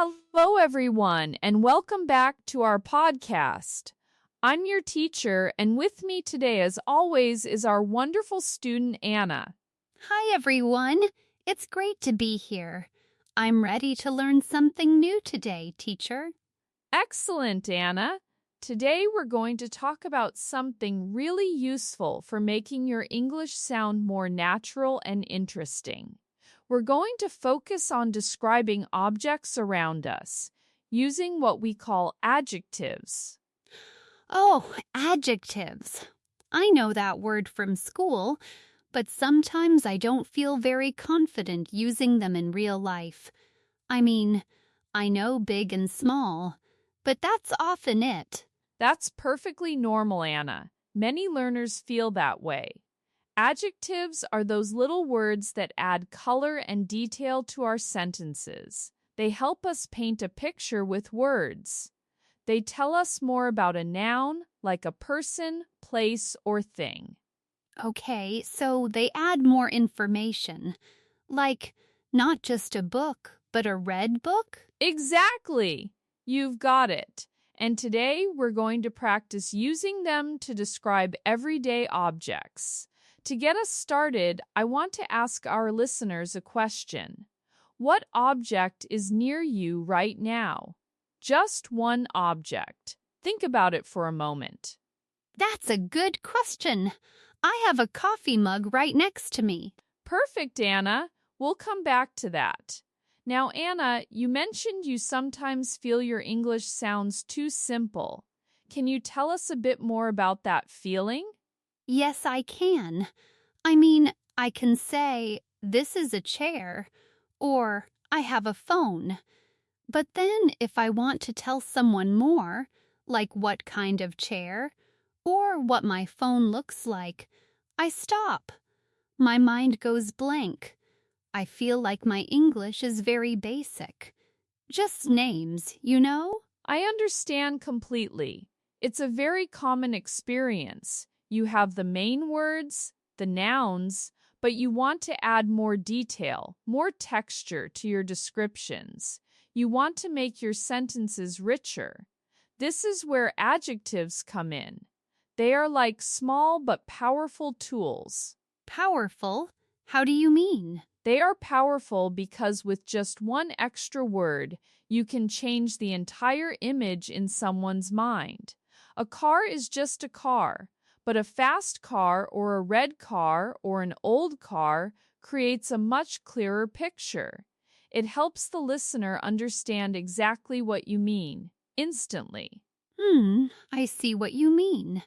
Hello, everyone, and welcome back to our podcast. I'm your teacher, and with me today, as always, is our wonderful student, Anna. Hi, everyone. It's great to be here. I'm ready to learn something new today, teacher. Excellent, Anna. Today, we're going to talk about something really useful for making your English sound more natural and interesting. We're going to focus on describing objects around us using what we call adjectives. Oh, adjectives. I know that word from school, but sometimes I don't feel very confident using them in real life. I mean, I know big and small, but that's often it. That's perfectly normal, Anna. Many learners feel that way. Adjectives are those little words that add color and detail to our sentences. They help us paint a picture with words. They tell us more about a noun, like a person, place, or thing. Okay, so they add more information, like not just a book, but a red book? Exactly! You've got it. And today we're going to practice using them to describe everyday objects. To get us started, I want to ask our listeners a question. What object is near you right now? Just one object. Think about it for a moment. That's a good question. I have a coffee mug right next to me. Perfect, Anna. We'll come back to that. Now, Anna, you mentioned you sometimes feel your English sounds too simple. Can you tell us a bit more about that feeling? Yes, I can. I mean, I can say, this is a chair, or I have a phone. But then if I want to tell someone more, like what kind of chair, or what my phone looks like, I stop. My mind goes blank. I feel like my English is very basic. Just names, you know? I understand completely. It's a very common experience. You have the main words, the nouns, but you want to add more detail, more texture to your descriptions. You want to make your sentences richer. This is where adjectives come in. They are like small but powerful tools. Powerful? How do you mean? They are powerful because with just one extra word, you can change the entire image in someone's mind. A car is just a car, but a fast car or a red car or an old car creates a much clearer picture. It helps the listener understand exactly what you mean, instantly. I see what you mean.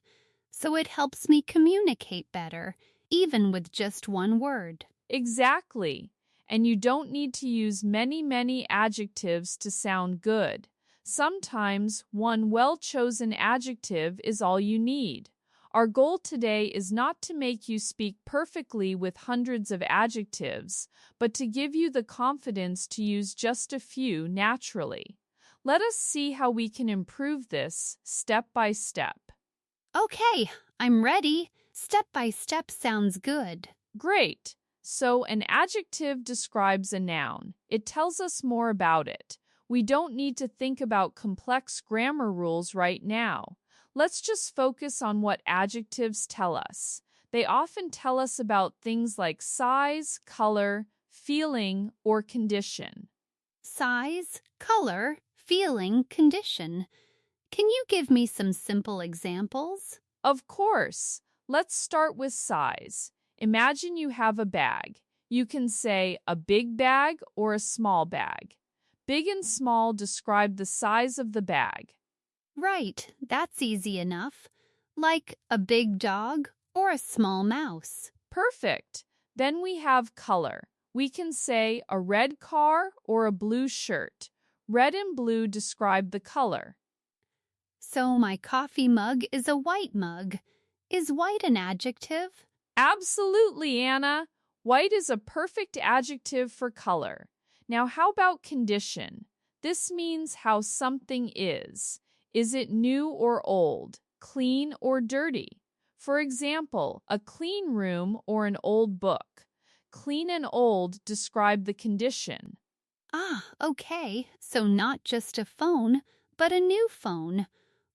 So it helps me communicate better, even with just one word. Exactly. And you don't need to use many adjectives to sound good. Sometimes one well-chosen adjective is all you need. Our goal today is not to make you speak perfectly with hundreds of adjectives, but to give you the confidence to use just a few naturally. Let us see how we can improve this step by step. Okay, I'm ready. Step by step sounds good. Great. So, an adjective describes a noun. It tells us more about it. We don't need to think about complex grammar rules right now. Let's just focus on what adjectives tell us. They often tell us about things like size, color, feeling, or condition. Size, color, feeling, condition. Can you give me some simple examples? Of course. Let's start with size. Imagine you have a bag. You can say a big bag or a small bag. Big and small describe the size of the bag. Right, that's easy enough. Like a big dog or a small mouse. Perfect. Then we have color. We can say a red car or a blue shirt. Red and blue describe the color. So my coffee mug is a white mug. Is white an adjective? Absolutely, Anna. White is a perfect adjective for color. Now, how about condition? This means how something is. Is it new or old, clean or dirty? For example, a clean room or an old book. Clean and old describe the condition. Ah, okay. So not just a phone, but a new phone.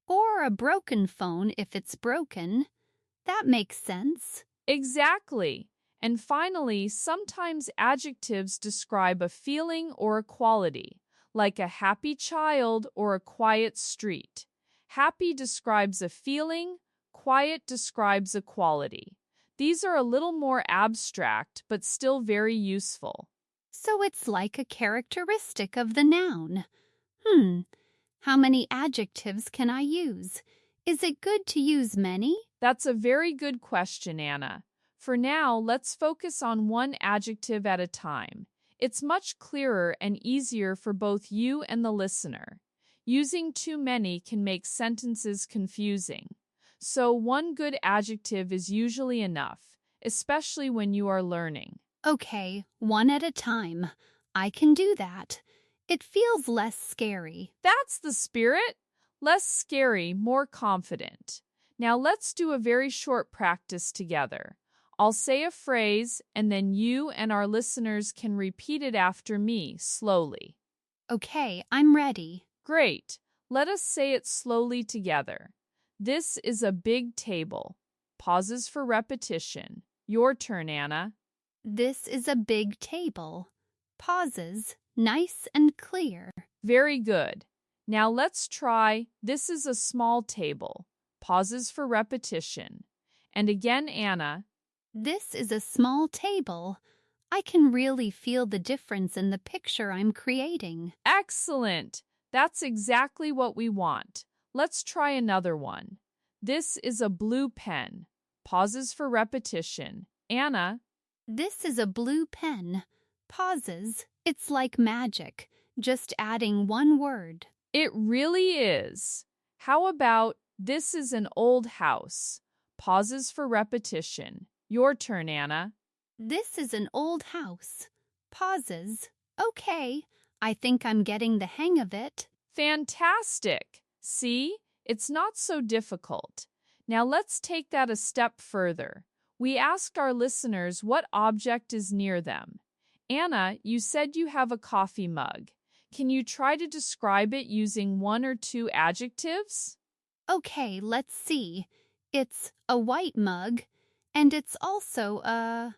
Or a broken phone if it's broken. That makes sense. Exactly. And finally, sometimes adjectives describe a feeling or a quality, like a happy child or a quiet street. Happy describes a feeling, quiet describes a quality. These are a little more abstract, but still very useful. So it's like a characteristic of the noun. Hmm, how many adjectives can I use? Is it good to use many? That's a very good question, Anna. For now, let's focus on one adjective at a time. It's much clearer and easier for both you and the listener. Using too many can make sentences confusing. So, one good adjective is usually enough, especially when you are learning. Okay, one at a time. I can do that. It feels less scary. That's the spirit. Less scary, more confident. Now let's do a very short practice together. I'll say a phrase, and then you and our listeners can repeat it after me slowly. Okay, I'm ready. Great. Let us say it slowly together. This is a big table. Pauses for repetition. Your turn, Anna. This is a big table. Pauses, nice and clear. Very good. Now let's try this is a small table. Pauses for repetition. And again, Anna. This is a small table. I can really feel the difference in the picture I'm creating. Excellent. That's exactly what we want. Let's try another one. This is a blue pen. Pauses for repetition. Anna. This is a blue pen. Pauses. It's like magic, just adding one word. It really is. How about this is an old house? Pauses for repetition. Your turn, Anna. This is an old house. Pauses. Okay, I think I'm getting the hang of it. Fantastic! See, it's not so difficult. Now let's take that a step further. We asked our listeners what object is near them. Anna, you said you have a coffee mug. Can you try to describe it using one or two adjectives? Okay, let's see. It's a white mug, and it's also a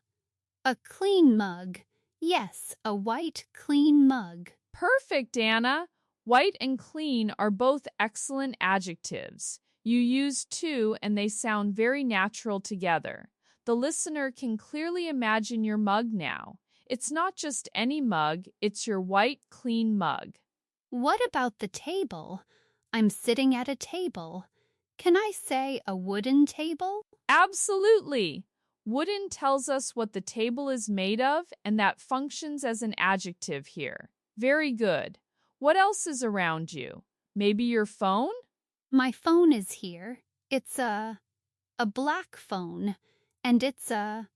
clean mug. Yes, a white, clean mug. Perfect, Anna. White and clean are both excellent adjectives. You use two and they sound very natural together. The listener can clearly imagine your mug now. It's not just any mug, it's your white, clean mug. What about the table? I'm sitting at a table. Can I say a wooden table? Absolutely. Wooden tells us what the table is made of, and that functions as an adjective here. Very good. What else is around you? Maybe your phone? My phone is here. It's a black phone, and it's a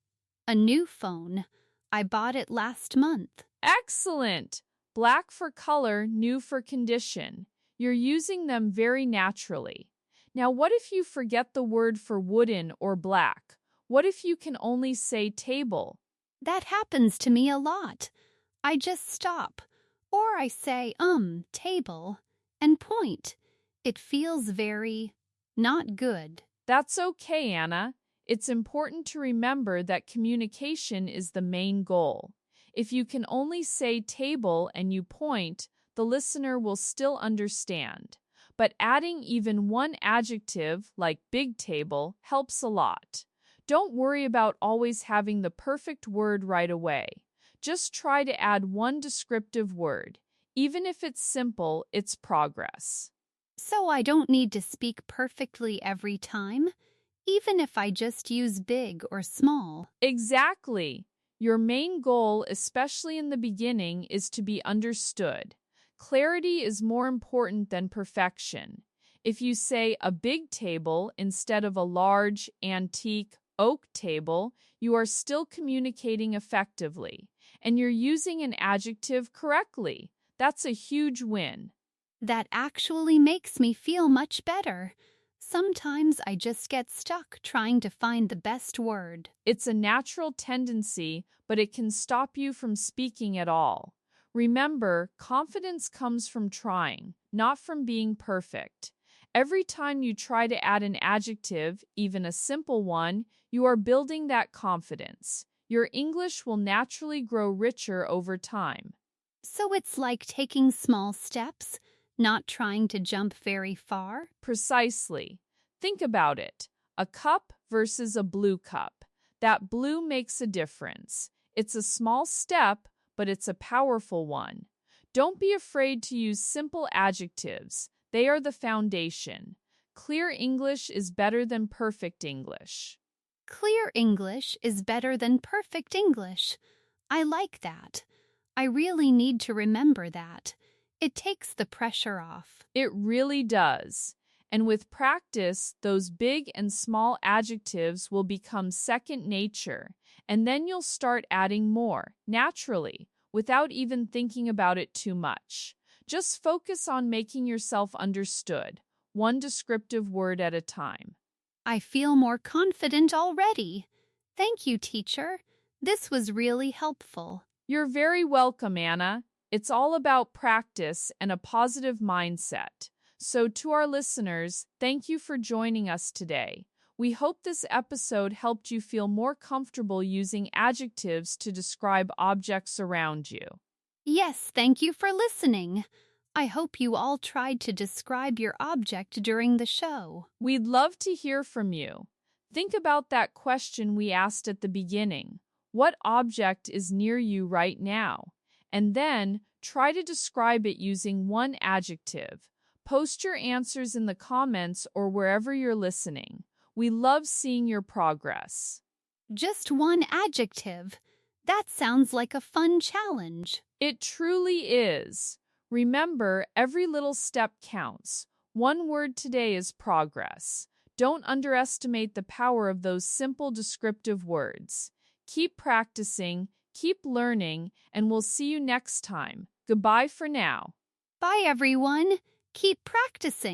new phone. I bought it last month. Excellent. Black for color, new for condition. You're using them very naturally. Now, what if you forget the word for wooden or black? What if you can only say table? That happens to me a lot. I just stop, or I say, table, and point. It feels very not good. That's okay, Anna. It's important to remember that communication is the main goal. If you can only say table and you point, the listener will still understand. But adding even one adjective, like big table, helps a lot. Don't worry about always having the perfect word right away. Just try to add one descriptive word. Even if it's simple, it's progress. So I don't need to speak perfectly every time, even if I just use big or small. Exactly. Your main goal, especially in the beginning, is to be understood. Clarity is more important than perfection. If you say a big table instead of a large, antique oak table, you are still communicating effectively, and you're using an adjective correctly. That's a huge win. That actually makes me feel much better. Sometimes I just get stuck trying to find the best word. It's a natural tendency, but it can stop you from speaking at all. Remember, confidence comes from trying, not from being perfect. Every time you try to add an adjective, even a simple one, you are building that confidence. Your English will naturally grow richer over time. So it's like taking small steps, not trying to jump very far? Precisely. Think about it. A cup versus a blue cup. That blue makes a difference. It's a small step, but it's a powerful one. Don't be afraid to use simple adjectives. They are the foundation. Clear English is better than perfect English. Clear English is better than perfect English. I like that. I really need to remember that. It takes the pressure off. It really does. And with practice, those big and small adjectives will become second nature, and then you'll start adding more, naturally, without even thinking about it too much. Just focus on making yourself understood, one descriptive word at a time. I feel more confident already. Thank you, teacher. This was really helpful. You're very welcome, Anna. It's all about practice and a positive mindset. So, to our listeners, thank you for joining us today. We hope this episode helped you feel more comfortable using adjectives to describe objects around you. Yes, thank you for listening. I hope you all tried to describe your object during the show. We'd love to hear from you. Think about that question we asked at the beginning. What object is near you right now? And then try to describe it using one adjective. Post your answers in the comments or wherever you're listening. We love seeing your progress. Just one adjective. That sounds like a fun challenge. It truly is. Remember, every little step counts. One word today is progress. Don't underestimate the power of those simple descriptive words. Keep practicing, keep learning, and we'll see you next time. Goodbye for now. Bye, everyone. Keep practicing.